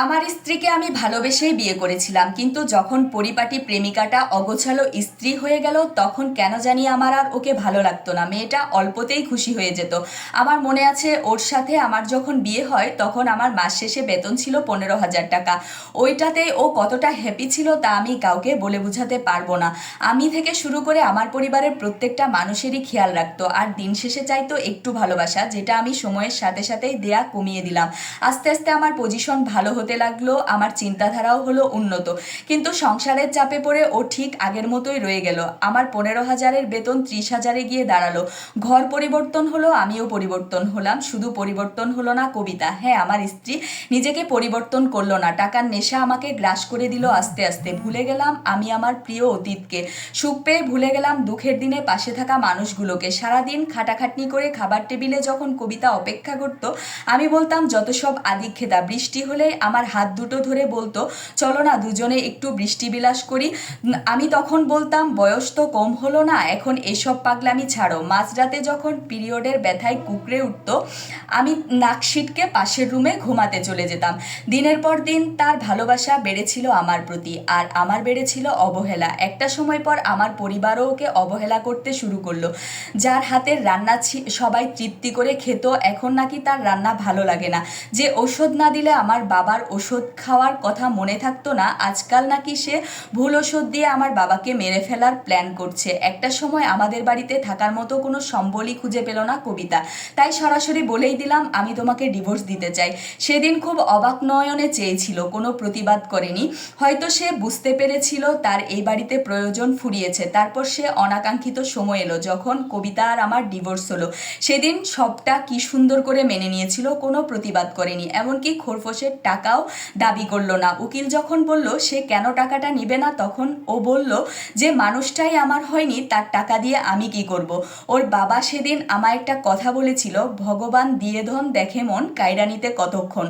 আমার স্ত্রীকে আমি ভালোবেসেই বিয়ে করেছিলাম, কিন্তু যখন পরিপাটি প্রেমিকাটা অগোছালো স্ত্রী হয়ে গেল তখন কেন জানি আমার আর ওকে ভালো লাগতো না। মেয়েটা অল্পতেই খুশি হয়ে যেত। আমার মনে আছে ওর সাথে আমার যখন বিয়ে হয় তখন আমার মাস শেষে বেতন ছিল 15,000 টাকা। ওইটাতে ও কতটা হ্যাপি ছিল তা আমি কাউকে বলে বোঝাতে পারবো না। আমি থেকে শুরু করে আমার পরিবারের প্রত্যেকটা মানুষেরই খেয়াল রাখতো, আর দিন শেষে চাইতো একটু ভালোবাসা, যেটা আমি সময়ের সাথে সাথেই দেয়া কমিয়ে দিলাম। আস্তে আস্তে আমার পজিশন ভালো হতে লাগলো, আমার চিন্তাধারাও হলো উন্নত। কিন্তু সংসারের চাপে পড়ে ও ঠিক আগের মতোই রয়ে গেল। আমার 15,000-এর বেতন 30,000-এ গিয়ে দাঁড়ালো। ঘর পরিবর্তন হলো, আমিও পরিবর্তন হলাম। শুধু পরিবর্তন হলো না কবিতা, হ্যাঁ, আমার স্ত্রী নিজেকে পরিবর্তন করলো না। টাকার নেশা আমাকে গ্রাস করে দিল আস্তে আস্তে। ভুলে গেলাম আমি আমার প্রিয় অতীতকে। সুখ পেয়ে ভুলে গেলাম দুঃখের দিনে পাশে থাকা মানুষগুলোকে। সারাদিন খাটাখাটনি করে খাবার টেবিলে যখন কবিতা অপেক্ষা করত, আমি বলতাম যত সব আদিক্ষেতা। বৃষ্টি হলে আমার হাত দুটো ধরে বলতো, চলো না দুজনে একটু বৃষ্টি বিলাস করি। আমি তখন বলতাম, বয়স তো কম হলো না, এখন এসব পাগলামি ছাড়ো। মাঝরাতে যখন পিরিয়ডের ব্যথায় কুকড়ে উঠতো, আমি নাক সিটকে পাশের রুমে ঘুমাতে চলে যেতাম। দিনের পর দিন তার ভালোবাসা বেড়েছিল আমার প্রতি, আর আমার বেড়েছিল অবহেলা। একটা সময় পর আমার পরিবারও ওকে অবহেলা করতে শুরু করলো। যার হাতের রান্না সবাই তৃপ্তি করে খেত, এখন নাকি তার রান্না ভালো লাগে না। যে ওষুধ না দিলে আমার বাবার ওষুধ খাওয়ার কথা মনে থাকতো না, আজকাল নাকি সে ভুল ওষুধ দিয়ে আমার বাবাকে মেরে ফেলার প্ল্যান করছে। একটা সময় আমাদের বাড়িতে থাকার মতো কোনো সম্বলই খুঁজে পেল না কবিতা। তাই সরাসরি বলেই দিলাম, আমি তোমাকে ডিভোর্স দিতে চাই। সেদিন খুব অবাক নয়নে চেয়েছিল, কোনো প্রতিবাদ করেনি। হয়তো সে বুঝতে পেরেছিল তার এই বাড়িতে প্রয়োজন ফুরিয়েছে। তারপর সে অনাকাঙ্ক্ষিত সময় এলো যখন কবিতা আর আমার ডিভোর্স হলো। সেদিন সবটা কি সুন্দর করে মেনে নিয়েছিল, কোনো প্রতিবাদ করেনি, এমনকি খোরপোশের টাকাও দাবি করলো না। উকিল যখন বলল সে কেন টাকাটা নিবে না, তখন ও বলল যে মানুষটাই আমার হয়নি, তার টাকা দিয়ে আমি কি করব। ওর বাবা সেদিন আমায় একটা কথা বলেছিল, ভগবান দিয়ে ধন দেখে মন, কায়রা নিতে কতক্ষণ।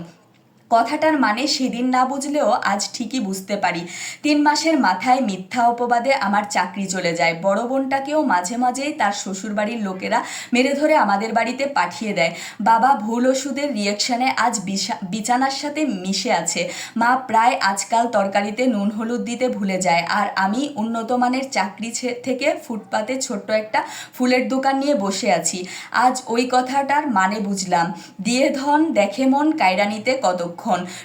কথাটার মানে সেদিন না বুঝলেও আজ ঠিকই বুঝতে পারি। 3 মাসের মাথায় মিথ্যা অপবাদে আমার চাকরি চলে যায়। বড় বোনটাকেও মাঝে মাঝেই তার শ্বশুরবাড়ির লোকেরা মেরে ধরে আমাদের বাড়িতে পাঠিয়ে দেয়। বাবা ভুল ওষুধের রিয়েকশনে আজ বিছানার সাথে মিশে আছে। মা প্রায় আজকাল তরকারিতে নুন হলুদ দিতে ভুলে যায়। আর আমি উন্নত মানের চাকরি থেকে ফুটপাতে ছোট্ট একটা ফুলের দোকান নিয়ে বসে আছি। আজ ওই কথাটার মানে বুঝলাম, দিয়ে ধন দেখে মন, কায়রা নিতে কতক্ষণ।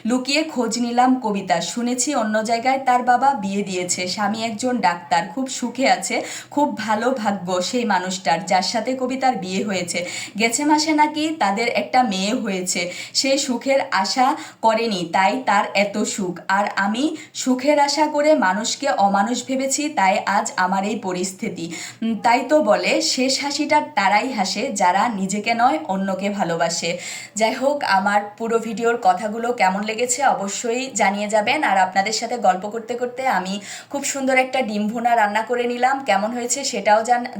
লুকিয়ে খোঁজ নিলাম কবিতা। শুনেছি অন্য জায়গায় তার বাবা বিয়ে দিয়েছে, স্বামী একজন ডাক্তার, খুব সুখে আছে। খুব ভালো ভাগ্য সেই মানুষটার যার সাথে কবিতার বিয়ে হয়েছে। গেছে মাসে নাকি তাদের একটা মেয়ে হয়েছে। সে সুখের আশা করেনি, তাই তার এত সুখ। আর আমি সুখের আশা করে মানুষকে অমানুষ ভেবেছি, তাই আজ আমার এই পরিস্থিতি। তাই তো বলে শেষ হাসিটা তারাই হাসে যারা নিজেকে নয় অন্যকে ভালোবাসে। যাই হোক, আমার পুরো ভিডিওর কথাগুলো কেমন লেগেছে অবশ্যই জানিয়ে যাবেন। আর আপনাদের সাথে গল্প করতে করতে আমি খুব সুন্দর একটা ডিম ভুনা রান্না করে নিলাম, কেমন হয়েছে সেটাও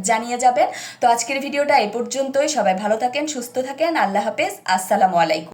জানিয়ে যাবেন। তো আজকের ভিডিওটা এই পর্যন্তই। সবাই ভালো থাকেন, সুস্থ থাকেন, আল্লাহ হাফেজ, আসসালামু আলাইকুম।